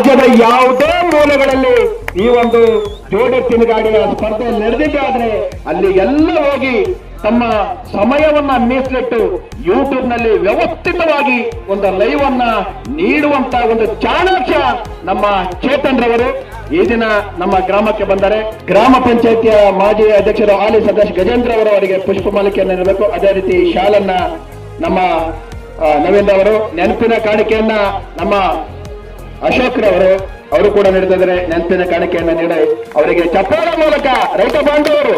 ರಾಜ್ಯದ ಯಾವುದೇ ಮೂಲೆಗಳಲ್ಲಿ ಈ ಒಂದು ಜೋಡೆತ್ತಿನ ಗಾಡಿಯ ಸ್ಪರ್ಧೆ ನಡೆದಿದ್ದಾದ್ರೆ ಅಲ್ಲಿ ಎಲ್ಲ ಹೋಗಿ ತಮ್ಮ ಸಮಯವನ್ನ ಮೀಸಲಿಟ್ಟು ಯೂಟ್ಯೂಬ್ ನಲ್ಲಿ ವ್ಯವಸ್ಥಿತವಾಗಿ ಒಂದು ಲೈವ್ ಅನ್ನ ನೀಡುವಂತ ಒಂದು ಚಾಣಕ್ಯ ನಮ್ಮ ಚೇತನ್ ರವರು ಈ ದಿನ ನಮ್ಮ ಗ್ರಾಮಕ್ಕೆ ಬಂದರೆ ಗ್ರಾಮ ಪಂಚಾಯತಿಯ ಮಾಜಿ ಅಧ್ಯಕ್ಷರು ಹಾಲಿ ಸದಸ್ಯ ಗಜೇಂದ್ರ ಅವರು ಅವರಿಗೆ ಪುಷ್ಪ ಮಾಲಿಕೆಯನ್ನು ನೀಡಬೇಕು. ಅದೇ ರೀತಿ ಶಾಲನ್ನ ನಮ್ಮ ನವೀನ್ ಅವರು, ನೆನಪಿನ ಕಾಣಿಕೆಯನ್ನ ನಮ್ಮ ಅಶೋಕ್ ರವರು ಅವರು ಕೂಡ ನೀಡ್ತಾ ಇದ್ದಾರೆ. ನೆನಪಿನ ಕಾಣಿಕೆಯನ್ನ ನೀಡಿ ಅವರಿಗೆ ಚಪ್ಪಾಳ ಮೂಲಕ ರೈತ ಬಾಂಧವರು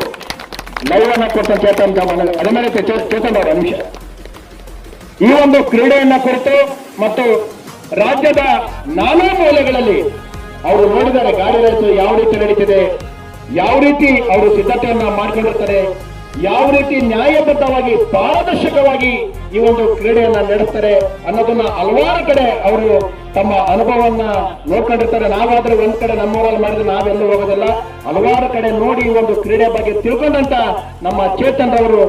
ಲೈವ್ ಅನ್ನ ಕೊಡ್ತಾರೆ. ಚೇತನ್ ಅದೇ ಮೇಲೆ ಚೇತನ್ ಅವರ ನಿಮಿಷ ಈ ಒಂದು ಕ್ರೀಡೆಯನ್ನ ಕುರಿತು ಮತ್ತು ರಾಜ್ಯದ ನಾನಾ ಮೂಲೆಗಳಲ್ಲಿ ಅವರು ನೋಡಿದ್ದಾರೆ ಗಾಡಿ ರೇಸು ಯಾವ ರೀತಿ ನಡೀತಿದೆ, ಯಾವ ರೀತಿ ಅವರು ಸಿದ್ಧತೆಯನ್ನ ಮಾಡ್ಕೊಂಡಿರ್ತಾರೆ, ಯಾವ ರೀತಿ ನ್ಯಾಯಬದ್ಧವಾಗಿ ಪಾರದರ್ಶಕವಾಗಿ ಈ ಒಂದು ಕ್ರೀಡೆಯನ್ನ ನಡೆಸ್ತಾರೆ ಅನ್ನೋದನ್ನ ಹಲವಾರು ಕಡೆ ಅವರು ತಮ್ಮ ಅನುಭವವನ್ನ ನೋಡ್ಕೊಂಡಿರ್ತಾರೆ. ನಾವಾದ್ರೆ ಒಂದ್ ಕಡೆ ನಮ್ಮೂರಲ್ಲಿ ಮಾಡಿದ್ರೆ ನಾವೆಲ್ಲೂ ಹೋಗೋದಿಲ್ಲ, ಹಲವಾರು ಕಡೆ ನೋಡಿ ಈ ಒಂದು ಕ್ರೀಡೆ ಬಗ್ಗೆ ತಿಳ್ಕೊಂಡಂತ ನಮ್ಮ ಚೇತನ್ ಅವರು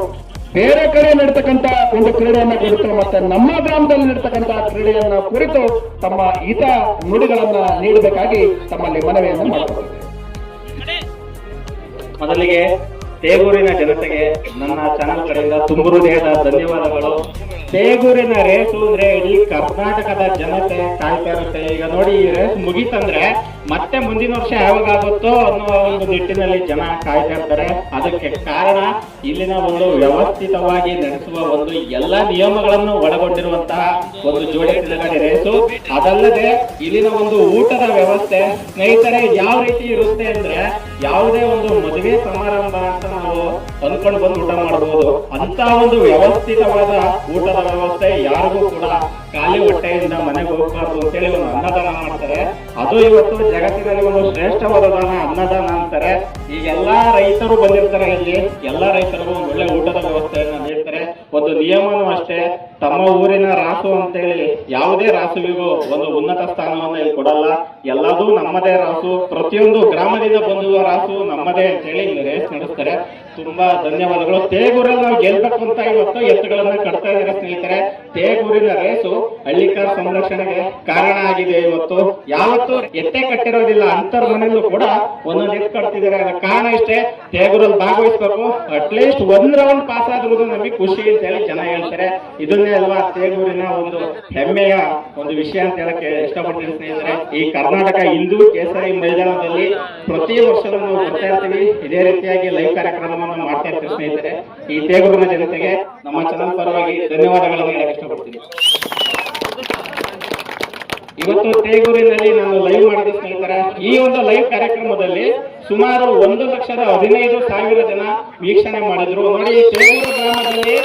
ಬೇರೆ ಕಡೆ ನಡೀತಕ್ಕಂತ ಒಂದು ಕ್ರೀಡೆಯನ್ನ ಕುರಿತು ಮತ್ತೆ ನಮ್ಮ ಗ್ರಾಮದಲ್ಲಿ ನಡೀತಕ್ಕಂತ ಕ್ರೀಡೆಯನ್ನ ಕುರಿತು ತಮ್ಮ ಹಿತ ನುಡಿಗಳನ್ನ ನೀಡಬೇಕಾಗಿ ತಮ್ಮಲ್ಲಿ ಮನವಿಯನ್ನು ಮಾಡುತ್ತಾರೆ. ಮೊದಲಿಗೆ ತೇಗೂರಿನ ಜನತೆಗೆ ನನ್ನ ಚಾನಲ್ ಕಡೆಯಿಂದ ತುಂಬ ಹೃದಯದ ಧನ್ಯವಾದಗಳು. ತೇಗೂರಿನ ರೇಸು ಅಂದ್ರೆ ಇಡೀ ಕರ್ನಾಟಕದ ಜನತೆ ಕಾಯ್ತಾ ಇರುತ್ತೆ. ಈಗ ನೋಡಿ ಈ ರೇಸ್ ಮುಗೀತಂದ್ರೆ ಮತ್ತೆ ಮುಂದಿನ ವರ್ಷ ಯಾವಾಗ ಆಗುತ್ತೋ ಅನ್ನೋ ಒಂದು ನಿಟ್ಟಿನಲ್ಲಿ ಜನ ಕಾಯ್ತಾ ಇರ್ತಾರೆ. ಅದಕ್ಕೆ ಕಾರಣ ಇಲ್ಲಿನ ಒಂದು ವ್ಯವಸ್ಥಿತವಾಗಿ ನಡೆಸುವ ಒಂದು ಎಲ್ಲ ನಿಯಮಗಳನ್ನು ಒಳಗೊಂಡಿರುವಂತಹ ಒಂದು ಜೋಡಿ ತಿರುಗಾಡಿ ರೇಸು. ಅದಲ್ಲದೆ ಇಲ್ಲಿನ ಒಂದು ಊಟದ ವ್ಯವಸ್ಥೆ ಸ್ನೇಹಿತರೆ ಯಾವ ರೀತಿ ಇರುತ್ತೆ ಅಂದ್ರೆ ಯಾವುದೇ ಒಂದು ಮದುವೆ ಸಮಾರಂಭ ಅಂತ ನಾವು ಅಂದ್ಕೊಂಡು ಬಂದು ಊಟ ಮಾಡಬಹುದು. ಅಂತ ಒಂದು ವ್ಯವಸ್ಥಿತವಾದ ಊಟದ ವ್ಯವಸ್ಥೆ, ಯಾರಿಗೂ ಕೂಡ ಖಾಲಿ ಹೊಟ್ಟೆಯಿಂದ ಮನೆಗೆ ಹೋಗಬಾರ್ದು ಅಂತೇಳಿ ಒಂದು ಅನ್ನದಾನ ಮಾಡ್ತಾರೆ. ಅದು ಇವತ್ತು ಜಗತ್ತಿನಲ್ಲಿ ಒಂದು ಶ್ರೇಷ್ಠವಾದ ದಾನ ಅನ್ನದಾನ ಅಂತಾರೆ. ಈಗ ಎಲ್ಲಾ ರೈತರು ಬಂದಿರ್ತಾರೆ, ಇಲ್ಲಿ ಎಲ್ಲಾ ರೈತರಿಗೂ ಒಂದು ಒಳ್ಳೆ ಊಟದ ವ್ಯವಸ್ಥೆಯನ್ನ ನೀಡ್ತಾರೆ. ಒಂದು ನಿಯಮನೂ ಅಷ್ಟೇ, ತಮ್ಮ ಊರಿನ ರಾಸು ಅಂತೇಳಿ ಯಾವುದೇ ರಾಸುವಿಗೂ ಒಂದು ಉನ್ನತ ಸ್ಥಾನವನ್ನ ಇಲ್ಲಿ ಕೊಡಲ್ಲ. ಎಲ್ಲದೂ ನಮ್ಮದೇ ರಾಸು, ಪ್ರತಿಯೊಂದು ಗ್ರಾಮದಿಂದ ಬಂದಿರುವ ರಾಸು ನಮ್ಮದೇ ಅಂತೇಳಿ ಇಲ್ಲಿ ರೇಸ್ ನಡೆಸ್ತಾರೆ. ತುಂಬಾ ಧನ್ಯವಾದಗಳು. ತೇಗೂರಲ್ಲಿ ನಾವು ಗೆಲ್ಬೇಕು ಅಂತ ಇವತ್ತು ಎತ್ತುಗಳನ್ನ ಕಟ್ತಾ ಇದ್ದಾರೆ ಸ್ನೇಹಿತರೆ. ತೇಗೂರಿನ ರೇಸು ಹಳ್ಳಿಕಾರ ಸಂರಕ್ಷಣೆಗೆ ಕಾರಣ ಆಗಿದೆ. ಇವತ್ತು ಯಾವತ್ತು ಎತ್ತೆ ಕಟ್ಟಿರೋದಿಲ್ಲ, ಅಂತರ್ ಮನೆಯಲ್ಲೂ ಕೂಡ ಒಂದೊಂದು ಎತ್ತು ಕಟ್ತಿದ್ದಾರೆ. ಅದಕ್ಕೆ ಕಾರಣ ಇಷ್ಟೇ, ತೇಗೂರಲ್ಲಿ ಭಾಗವಹಿಸಬೇಕು, ಅಟ್ಲೀಸ್ಟ್ ಒಂದ್ ರೌಂಡ್ ಪಾಸ್ ಆದ್ರೂ ನಮಗೆ ಖುಷಿ ಅಂತ ಹೇಳಿ ಜನ ಹೇಳ್ತಾರೆ. ಇದನ್ನೇ ಅಲ್ವಾ ತೇಗೂರಿನ ಒಂದು ಹೆಮ್ಮೆಯ ಒಂದು ವಿಷಯ ಅಂತ ಹೇಳಕ್ಕೆ ಇಷ್ಟಪಡ್ತೀನಿ ಸ್ನೇಹಿತರೆ. ಈ ಕರ್ನಾಟಕ ಹಿಂದೂ ಕೇಸರಿ ಮೈದಾನದಲ್ಲಿ ಪ್ರತಿ ವರ್ಷ ನಾವು ಬರ್ತಾ ಇರ್ತೀವಿ, ಇದೇ ರೀತಿಯಾಗಿ ಲೈವ್ ಕಾರ್ಯಕ್ರಮವನ್ನು ಮಾಡ್ತಾ ಇರ್ತೀವಿ ಸ್ನೇಹಿತರೆ. ಈ ತೇಗೂರಿನ ಜನತೆಗೆ ನಮ್ಮ ಚಾನಲ್ ಪರವಾಗಿ ಧನ್ಯವಾದಗಳನ್ನು ಹೇಳಕ್ಕೆ ಇಷ್ಟಪಡ್ತೀನಿ. ಇವತ್ತು ತೇಗೂರಿನಲ್ಲಿ ನಾನು ಲೈವ್ ಮಾಡಿದ ಸ್ನೇಹಿತರ ಈ ಒಂದು ಲೈವ್ ಕಾರ್ಯಕ್ರಮದಲ್ಲಿ ಸುಮಾರು 1,15,000 ಜನ ವೀಕ್ಷಣೆ ಮಾಡಿದ್ರು. ನೋಡಿ, ತೇಗೂರು ಗ್ರಾಮದಲ್ಲಿ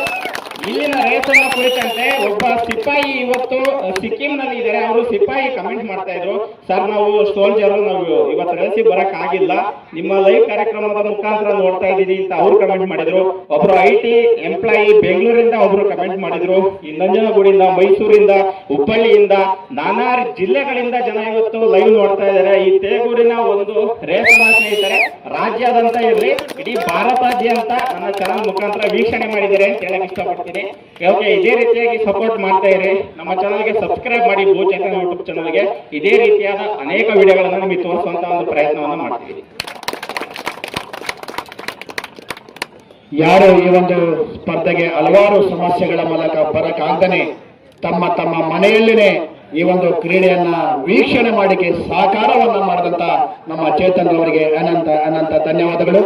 ಇಲ್ಲಿನ ರೇಸನ್ನ ಕುರಿತಂತೆ ಒಬ್ಬ ಸಿಪಾಯಿ ಇವತ್ತು ಸಿಕ್ಕಿಂನಲ್ಲಿ ಇದ್ದಾರೆ. ಅವರು ಸಿಪಾಯಿ ಕಮೆಂಟ್ ಮಾಡ್ತಾ ಇದ್ರು, ಸರ್ ನಾವು ಸೋಲ್ಜರ್, ನಾವು ಇವತ್ತು ರೇಸಿ ಬರಕ್ ಆಗಿಲ್ಲ, ನಿಮ್ಮ ಲೈವ್ ಕಾರ್ಯಕ್ರಮದ ಮುಖಾಂತರ ನೋಡ್ತಾ ಇದ್ದೀವಿ ಅಂತ ಅವ್ರು ಕಮೆಂಟ್ ಮಾಡಿದ್ರು. ಒಬ್ರು IT ಎಂಪ್ಲಾಯಿ ಬೆಂಗಳೂರಿಂದ ಒಬ್ರು ಕಮೆಂಟ್ ಮಾಡಿದ್ರು. ಈ ನಂಜನಗೂಡಿಂದ, ಮೈಸೂರಿಂದ, ಹುಬ್ಬಳ್ಳಿಯಿಂದ, ನಾನಾ ಜಿಲ್ಲೆಗಳಿಂದ ಜನ ಇವತ್ತು ಲೈವ್ ನೋಡ್ತಾ ಇದ್ದಾರೆ. ಈ ತೇಗೂರಿನ ಒಂದು ರೇಸನ್ನ ಸ್ನೇಹಿತರೆ ರಾಜ್ಯಾದ್ಯಂತ ಇರಲಿ, ಇಡೀ ಭಾರತಾದ್ಯಂತ ನನ್ನ ಚಾನಲ್ ಮುಖಾಂತರ ವೀಕ್ಷಣೆ ಮಾಡಿದ್ದಾರೆ ಅಂತ ಹೇಳಕ್ ಇಷ್ಟಪಡ್ತೀನಿ. ಓಕೆ, ಇದೇ ರೀತಿಯಾಗಿ ಸಪೋರ್ಟ್ ಮಾಡ್ತಾ ಇರಿ. ನಮ್ಮ ಚಾನಲ್ಗೆ ಸಬ್ಸ್ಕ್ರೈಬ್ ಮಾಡಿ, ಭೂಚೇತನ ಯೂಟ್ಯೂಬ್ ಚಾನಲ್ಗೆ ಇದೇ ರೀತಿಯಾದ ಅನೇಕ ವಿಡಿಯೋಗಳನ್ನು ನಿಮಗೆ ತೋರಿಸುವಂತ ಒಂದು ಪ್ರಯತ್ನವನ್ನು ಮಾಡ್ತೀವಿ. ಯಾರು ಈ ಒಂದು ಸ್ಪರ್ಧೆಗೆ ಹಲವಾರು ಸಮಸ್ಯೆಗಳ ಮೂಲಕ ಬರಕಾಗ್ದೇ ತಮ್ಮ ತಮ್ಮ ಮನೆಯಲ್ಲಿನೇ ಈ ಒಂದು ಕ್ರೀಡೆಯನ್ನ ವೀಕ್ಷಣೆ ಮಾಡಿಕೆ ಸಹಕಾರವನ್ನ ಮಾಡಿದಂತ ನಮ್ಮ ಚೇತನ್ ಅವರಿಗೆ ಅನಂತ ಧನ್ಯವಾದಗಳು.